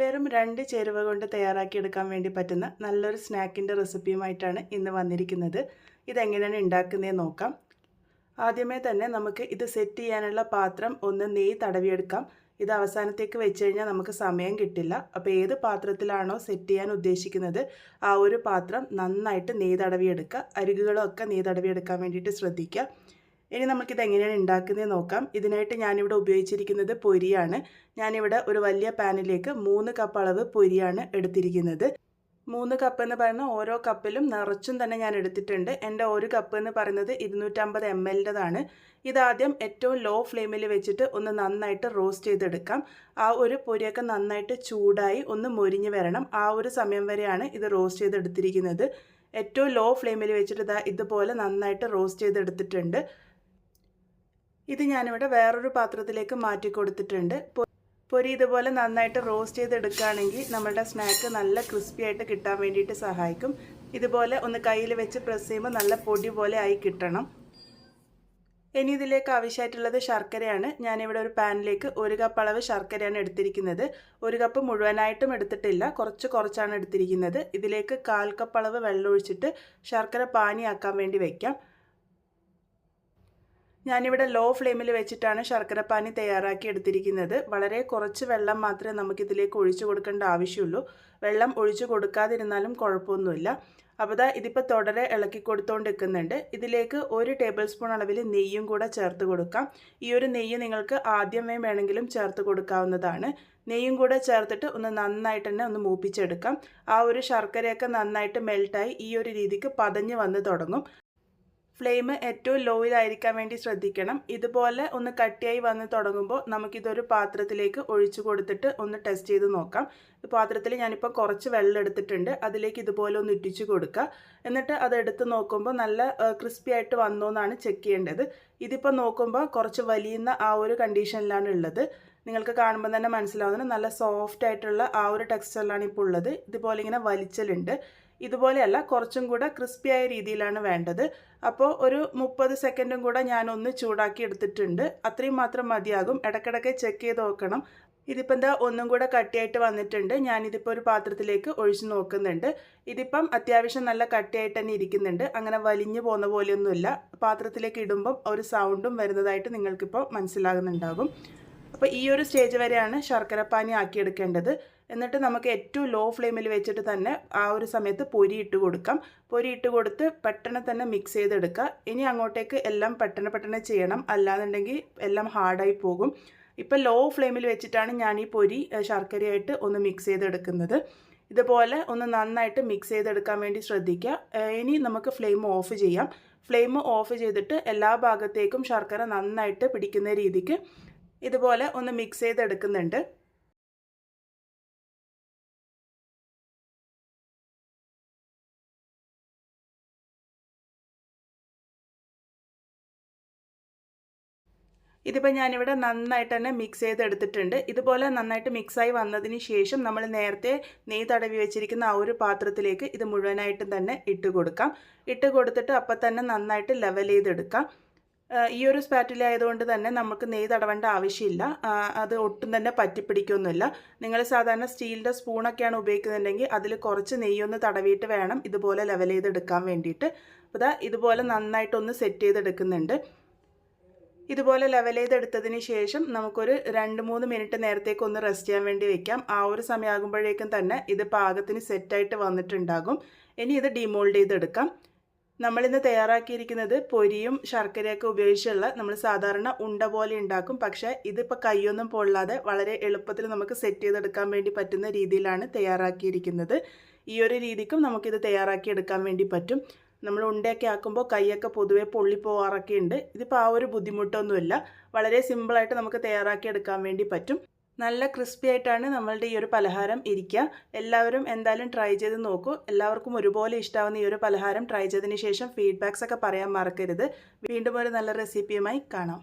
വെറും 2 ചേരുവ കൊണ്ട് തയ്യാറാക്കിയെടുക്കാൻ വേണ്ടി പറ്റുന്ന നല്ലൊരു സ്നാക്കിൻ്റെ റെസിപ്പിയുമായിട്ടാണ് ഇന്ന് വന്നിരിക്കുന്നത്. ഇതെങ്ങനെയാണ് ഉണ്ടാക്കുന്നതെന്ന് നോക്കാം. ആദ്യമേ തന്നെ നമുക്ക് ഇത് സെറ്റ് ചെയ്യാനുള്ള പാത്രം ഒന്ന് നെയ്യ് തടവിയെടുക്കാം. ഇത് അവസാനത്തേക്ക് വെച്ച് കഴിഞ്ഞാൽ നമുക്ക് സമയം കിട്ടില്ല. അപ്പോൾ ഏത് പാത്രത്തിലാണോ സെറ്റ് ചെയ്യാൻ ഉദ്ദേശിക്കുന്നത് ആ ഒരു പാത്രം നന്നായിട്ട് നെയ്യ് തടവിയെടുക്കുക. അരികുകളൊക്കെ നെയ്യ് തടവിയെടുക്കാൻ വേണ്ടിയിട്ട് ശ്രദ്ധിക്കുക. ഇനി നമുക്കിത് എങ്ങനെയാണ് ഉണ്ടാക്കുന്നത് നോക്കാം. ഇതിനായിട്ട് ഞാനിവിടെ ഉപയോഗിച്ചിരിക്കുന്നത് പൊരിയാണ്. ഞാനിവിടെ ഒരു വലിയ പാനിലേക്ക് 3 കപ്പ് അളവ് പൊരിയാണ് എടുത്തിരിക്കുന്നത്. 3 കപ്പ് എന്ന് പറയുന്ന ഓരോ കപ്പിലും നിറച്ചും തന്നെ ഞാൻ എടുത്തിട്ടുണ്ട്. എൻ്റെ ഒരു കപ്പ് എന്ന് പറയുന്നത് 250 ml. ഇതാദ്യം ഏറ്റവും ലോ ഫ്ലെയിമിൽ വെച്ചിട്ട് ഒന്ന് നന്നായിട്ട് റോസ്റ്റ് ചെയ്തെടുക്കാം. ആ ഒരു പൊരിയൊക്കെ നന്നായിട്ട് ചൂടായി ഒന്ന് മൊരിഞ്ഞ് വരണം. ആ ഒരു സമയം വരെയാണ് ഇത് റോസ്റ്റ് ചെയ്തെടുത്തിരിക്കുന്നത്. ഏറ്റവും ലോ ഫ്ലെയിമിൽ വെച്ചിട്ട് ഇതുപോലെ നന്നായിട്ട് റോസ്റ്റ് ചെയ്തെടുത്തിട്ടുണ്ട്. ഇത് ഞാനിവിടെ വേറൊരു പാത്രത്തിലേക്ക് മാറ്റി കൊടുത്തിട്ടുണ്ട്. പൊരി ഇതുപോലെ നന്നായിട്ട് റോസ്റ്റ് ചെയ്തെടുക്കുകയാണെങ്കിൽ നമ്മുടെ സ്നാക്ക് നല്ല ക്രിസ്പി ആയിട്ട് കിട്ടാൻ വേണ്ടിയിട്ട് സഹായിക്കും. ഇതുപോലെ ഒന്ന് കയ്യിൽ വെച്ച് പ്രസ് ചെയ്യുമ്പോൾ നല്ല പൊടി പോലെ ആയി കിട്ടണം. ഇനി ഇതിലേക്ക് ആവശ്യമായിട്ടുള്ളത് ശർക്കരയാണ്. ഞാനിവിടെ ഒരു പാനിലേക്ക് 1 കപ്പ് അളവ് ശർക്കരയാണ് എടുത്തിരിക്കുന്നത്. 1 കപ്പ് മുഴുവനായിട്ടും എടുത്തിട്ടില്ല, കുറച്ചാണ് എടുത്തിരിക്കുന്നത്. ഇതിലേക്ക് 1/4 കപ്പ് അളവ് വെള്ളം ഒഴിച്ചിട്ട് ശർക്കര പാനിയാക്കാൻ വേണ്ടി വയ്ക്കാം. ഞാനിവിടെ ലോ ഫ്ലെയിമിൽ വെച്ചിട്ടാണ് ശർക്കരപ്പാനി തയ്യാറാക്കി എടുത്തിരിക്കുന്നത്. വളരെ കുറച്ച് വെള്ളം മാത്രമേ നമുക്കിതിലേക്ക് ഒഴിച്ചു കൊടുക്കേണ്ട ആവശ്യമുള്ളൂ. വെള്ളം ഒഴിച്ചു കൊടുക്കാതിരുന്നാലും കുഴപ്പമൊന്നുമില്ല. അപ്പോൾ ഇതിപ്പോൾ തുടരെ ഇളക്കി കൊടുത്തുകൊണ്ടിരിക്കുന്നുണ്ട്. ഇതിലേക്ക് 1 ടേബിൾ സ്പൂൺ അളവിൽ നെയ്യും കൂടെ ചേർത്ത് കൊടുക്കാം. ഈ ഒരു നെയ്യ് നിങ്ങൾക്ക് ആദ്യമേ വേണമെങ്കിലും ചേർത്ത് കൊടുക്കാവുന്നതാണ്. നെയ്യും കൂടെ ചേർത്തിട്ട് ഒന്ന് നന്നായിട്ട് തന്നെ ഒന്ന് മൂപ്പിച്ചെടുക്കാം. ആ ഒരു ശർക്കരയൊക്കെ നന്നായിട്ട് മെൽട്ടായി ഈ ഒരു രീതിക്ക് പതഞ്ഞ് വന്ന് തുടങ്ങും. ഫ്ലെയിം ഏറ്റവും ലോയിലായിരിക്കാൻ വേണ്ടി ശ്രദ്ധിക്കണം. ഇതുപോലെ ഒന്ന് കട്ടിയായി വന്ന് തുടങ്ങുമ്പോൾ നമുക്കിതൊരു പാത്രത്തിലേക്ക് ഒഴിച്ചു കൊടുത്തിട്ട് ഒന്ന് ടെസ്റ്റ് ചെയ്ത് നോക്കാം. ഈ പാത്രത്തിൽ ഞാനിപ്പോൾ കുറച്ച് വെള്ളം എടുത്തിട്ടുണ്ട്. അതിലേക്ക് ഇതുപോലെ ഒന്ന് ഇട്ടിച്ചു കൊടുക്കുക. എന്നിട്ട് അത് എടുത്ത് നോക്കുമ്പോൾ നല്ല ക്രിസ്പി ആയിട്ട് വന്നോ എന്നാണ് ചെക്ക് ചെയ്യേണ്ടത്. ഇതിപ്പോൾ നോക്കുമ്പോൾ കുറച്ച് വലിയുന്ന ആ ഒരു കണ്ടീഷനിലാണ് ഉള്ളത്. നിങ്ങൾക്ക് കാണുമ്പോൾ തന്നെ മനസ്സിലാവുന്നത് നല്ല സോഫ്റ്റ് ആയിട്ടുള്ള ആ ഒരു ടെക്സ്ചറിലാണ് ഇപ്പോൾ ഉള്ളത്. ഇതുപോലെ ഇങ്ങനെ വലിച്ചലുണ്ട്. ഇതുപോലെയല്ല, കുറച്ചും കൂടെ ക്രിസ്പി ആയ രീതിയിലാണ് വേണ്ടത്. അപ്പോൾ ഒരു 30 സെക്കൻഡും കൂടെ ഞാനൊന്ന് ചൂടാക്കി എടുത്തിട്ടുണ്ട്. അത്രയും മാത്രം മതിയാകും. ഇടയ്ക്കിടയ്ക്ക് ചെക്ക് ചെയ്ത് നോക്കണം. ഇതിപ്പോൾ എന്താ ഒന്നും കൂടെ കട്ടിയായിട്ട് വന്നിട്ടുണ്ട്. ഞാനിതിപ്പോൾ ഒരു പാത്രത്തിലേക്ക് ഒഴിച്ച് നോക്കുന്നുണ്ട്. ഇതിപ്പം അത്യാവശ്യം നല്ല കട്ടിയായിട്ട് തന്നെ ഇരിക്കുന്നുണ്ട്. അങ്ങനെ വലിഞ്ഞു പോകുന്ന പോലെയൊന്നുമില്ല. പാത്രത്തിലേക്ക് ഇടുമ്പം ഒരു സൗണ്ടും വരുന്നതായിട്ട് നിങ്ങൾക്കിപ്പോൾ മനസ്സിലാകുന്നുണ്ടാകും. അപ്പോൾ ഈ ഒരു സ്റ്റേജ് വരെയാണ് ശർക്കരപ്പാനി ആക്കിയെടുക്കേണ്ടത്. എന്നിട്ട് നമുക്ക് ഏറ്റവും ലോ ഫ്ലെയിമിൽ വെച്ചിട്ട് തന്നെ ആ ഒരു സമയത്ത് പൊരി ഇട്ട് കൊടുക്കാം. പൊരി ഇട്ട് കൊടുത്ത് പെട്ടെന്ന് തന്നെ മിക്സ് ചെയ്തെടുക്കുക. ഇനി അങ്ങോട്ടേക്ക് എല്ലാം പെട്ടെന്ന് ചെയ്യണം, അല്ലാന്നുണ്ടെങ്കിൽ എല്ലാം ഹാർഡായി പോകും. ഇപ്പം ലോ ഫ്ലെയിമിൽ വെച്ചിട്ടാണ് ഞാൻ ഈ പൊരി ശർക്കരയായിട്ട് ഒന്ന് മിക്സ് ചെയ്തെടുക്കുന്നത്. ഇതുപോലെ ഒന്ന് നന്നായിട്ട് മിക്സ് ചെയ്തെടുക്കാൻ വേണ്ടി ശ്രദ്ധിക്കുക. ഇനി നമുക്ക് ഫ്ലെയിം ഓഫ് ചെയ്യാം. ഫ്ലെയിം ഓഫ് ചെയ്തിട്ട് എല്ലാ ഭാഗത്തേക്കും ശർക്കര നന്നായിട്ട് പിടിക്കുന്ന രീതിക്ക് ഇതുപോലെ ഒന്ന് മിക്സ് ചെയ്തെടുക്കുന്നുണ്ട്. ഇതിപ്പോൾ ഞാനിവിടെ നന്നായിട്ട് തന്നെ മിക്സ് ചെയ്തെടുത്തിട്ടുണ്ട്. ഇതുപോലെ നന്നായിട്ട് മിക്സായി വന്നതിന് ശേഷം നമ്മൾ നേരത്തെ നെയ്യ് തടവി വെച്ചിരിക്കുന്ന ആ ഒരു പാത്രത്തിലേക്ക് ഇത് മുഴുവനായിട്ടും തന്നെ ഇട്ട് കൊടുക്കാം. ഇട്ട് കൊടുത്തിട്ട് അപ്പം തന്നെ നന്നായിട്ട് ലെവൽ ചെയ്തെടുക്കാം. ഈ ഒരു സ്പാറ്റില ആയതുകൊണ്ട് തന്നെ നമുക്ക് നെയ്യ് തടവേണ്ട ആവശ്യമില്ല. അത് ഒട്ടും തന്നെ പറ്റിപ്പിടിക്കൊന്നുമില്ല. നിങ്ങൾ സാധാരണ സ്റ്റീലിൻ്റെ സ്പൂണൊക്കെയാണ് ഉപയോഗിക്കുന്നുണ്ടെങ്കിൽ അതിൽ കുറച്ച് നെയ്യൊന്ന് തടവിയിട്ട് വേണം ഇതുപോലെ ലെവൽ ചെയ്തെടുക്കാൻ വേണ്ടിയിട്ട്. അപ്പോൾ ഇതുപോലെ നന്നായിട്ടൊന്ന് സെറ്റ് ചെയ്തെടുക്കുന്നുണ്ട്. ഇതുപോലെ ലെവൽ ചെയ്തെടുത്തതിന് ശേഷം നമുക്കൊരു 2-3 മിനിറ്റ് നേരത്തേക്ക് ഒന്ന് റെസ്റ്റ് ചെയ്യാൻ വേണ്ടി വെക്കാം. ആ ഒരു സമയമാകുമ്പോഴേക്കും തന്നെ ഇത് പാകത്തിന് സെറ്റായിട്ട് വന്നിട്ടുണ്ടാകും. ഇനി ഇത് ഡിമോൾഡ് ചെയ്തെടുക്കാം. നമ്മളിന്ന് തയ്യാറാക്കിയിരിക്കുന്നത് പൊരിയും ശർക്കരയൊക്കെ ഉപയോഗിച്ചുള്ള നമ്മൾ സാധാരണ ഉണ്ട പോലെ ഉണ്ടാക്കും. പക്ഷേ ഇതിപ്പോൾ കൈയൊന്നും പൊള്ളാതെ വളരെ എളുപ്പത്തിൽ നമുക്ക് സെറ്റ് ചെയ്തെടുക്കാൻ വേണ്ടി പറ്റുന്ന രീതിയിലാണ് തയ്യാറാക്കിയിരിക്കുന്നത്. ഈ ഒരു രീതിക്കും നമുക്കിത് തയ്യാറാക്കിയെടുക്കാൻ വേണ്ടി പറ്റും. നമ്മൾ ഉണ്ടയൊക്കെ ആക്കുമ്പോൾ കൈയൊക്കെ പൊതുവെ പൊള്ളിപ്പോവാറൊക്കെ ഉണ്ട്. ഇതിപ്പോൾ ആ ഒരു ബുദ്ധിമുട്ടൊന്നുമില്ല. വളരെ സിമ്പിളായിട്ട് നമുക്ക് തയ്യാറാക്കിയെടുക്കാൻ വേണ്ടി പറ്റും. നല്ല ക്രിസ്പി ആയിട്ടാണ് നമ്മളുടെ ഈ ഒരു പലഹാരം ഇരിക്കുക. എല്ലാവരും എന്തായാലും ട്രൈ ചെയ്ത് നോക്കൂ. എല്ലാവർക്കും ഒരുപോലെ ഇഷ്ടമാവുന്ന ഈ ഒരു പലഹാരം ട്രൈ ചെയ്തതിന് ശേഷം ഫീഡ്ബാക്സ് ഒക്കെ പറയാൻ മറക്കരുത്. വീണ്ടും ഒരു നല്ല റെസിപ്പിയുമായി കാണാം.